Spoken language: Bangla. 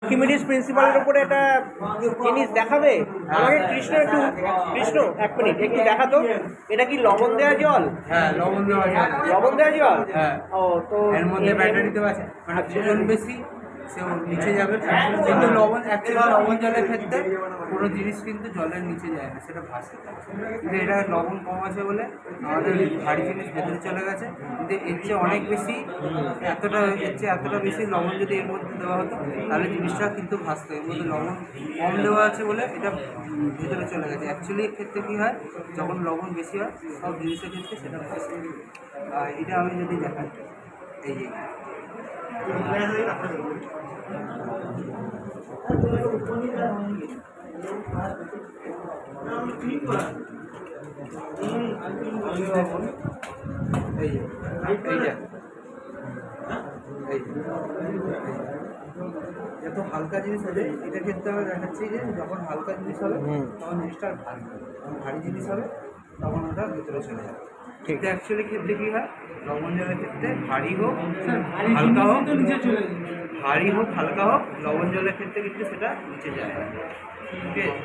আর্কিমিডিস প্রিন্সিপালের উপরে একটা জিনিস দেখাবে আমাকে। কৃষ্ণ এক মিনিট একটু দেখাতো। এটা কি লবণ দেওয়া জল? হ্যাঁ, লবণ দেওয়া জল। লবণ দেওয়া জল? হ্যাঁ। ও তো এর মধ্যে ব্যাটারি দেওয়া আছে, মানে ওজন বেশি সে নিচে যাবে। কিন্তু লবণ অ্যাকচুয়ালি লবণ জলের ক্ষেত্রে কোনো জিনিস কিন্তু জলের নিচে যায় না, সেটা ভাসে। কিন্তু এটা লবণ কম আছে বলে আমাদের ভারী জিনিস ভেতরে চলে গেছে। কিন্তু এর চেয়ে অনেক বেশি, এতটা বেশি লবণ যদি এর মধ্যে দেওয়া হতো তাহলে জিনিসটা কিন্তু ভাসতো। এর মধ্যে লবণ কম দেওয়া আছে বলে এটা ভেতরে চলে গেছে। অ্যাকচুয়ালি এর ক্ষেত্রে কী হয়, যখন লবণ বেশি হয় সব জিনিসের ক্ষেত্রে সেটা ভাসে। এটা আমি যদি দেখাই, এই যে যত হালকা জিনিস হবে এটা ক্ষেত্রে আমরা দেখাচ্ছি যে যখন হালকা জিনিস হবে তখন জিনিসটা আর ভারী হবে, যখন ভারী জিনিস হবে তখন ওটা ভিতরে চলে যাবে। ঠিক অ্যাকচুয়ালি ক্ষেত্রে কী হয়, লবণ জলের ক্ষেত্রে ভারী হোক হালকা হোক, ভারী হোক হালকা হোক, লবণ জলের ক্ষেত্রে কিন্তু সেটা নিচে যায়। ঠিক আছে।